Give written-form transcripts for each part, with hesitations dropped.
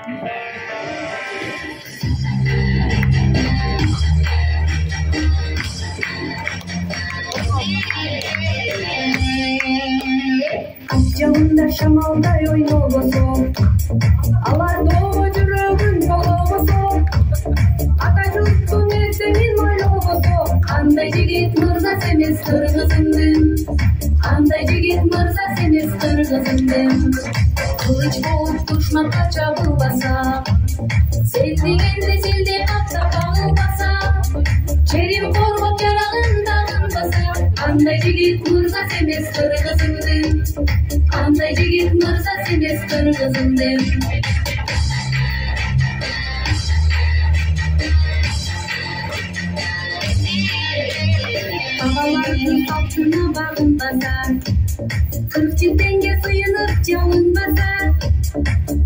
Akçamda şamalday oynolboso, alar doğu жүрөгүн болобосо, ата журттун эртеңин ойлобосо, андай жигит мырза эмес кыргызымдын, андай жигит мырза эмес кыргызымдын. Кылыч болуп душманга чабылбаса, селдегенде селде каптап кагылбаса, жерин коргоп жарагын тагынбаса, андай жигит мырза эмес кыргызымдын, андай жигит мырза эмес кыргызымдын. Ағалардың салтына бағынбаса, 40 теңге сыйынып жалынбаса,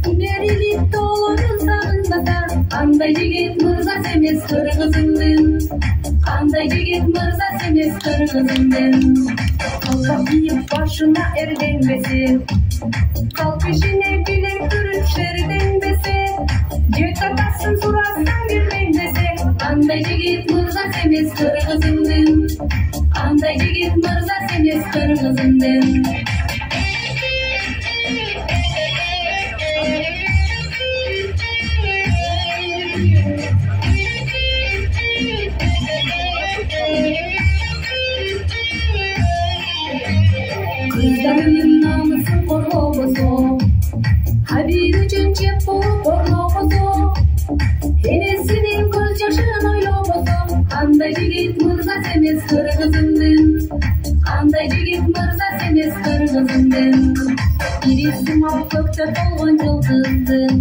берилип тоолорун сагынбаса, андай жигит мырза эмес кыргызымдын, андай жигит мырза эмес кыргызымдын. Калкап кийип башына эрденбесе, калк ишине билек түрүп шерденбесе, жет атасын сурасаң бербеймесе, андай жигит мырза эмес кыргызымдын, андай жигит мырза эмес кыргызымдын. Kızlarının namısın korlobosо, habir üçün çep bolup korlobosо, enesinin göz yaşın oylobosо, андай жигит мырза эмес кыргызымдын, андай жигит мырза эмес кыргызымдын. Бири сымал көктө болгон жылдыздын,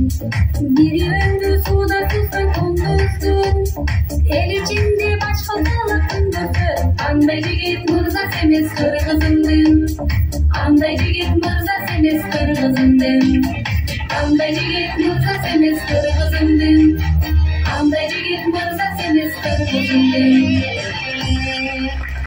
бири өндү сууда түзгөн күндүздүн, эл ичинде башкалдалык күндүзү, андай жигит мырза эмес кыргызымдын, андай жигит мырза эмес кыргызымдын, андай жигит мырза эмес кыргызымдын, андай жигит мырза эмес кыргызымдын.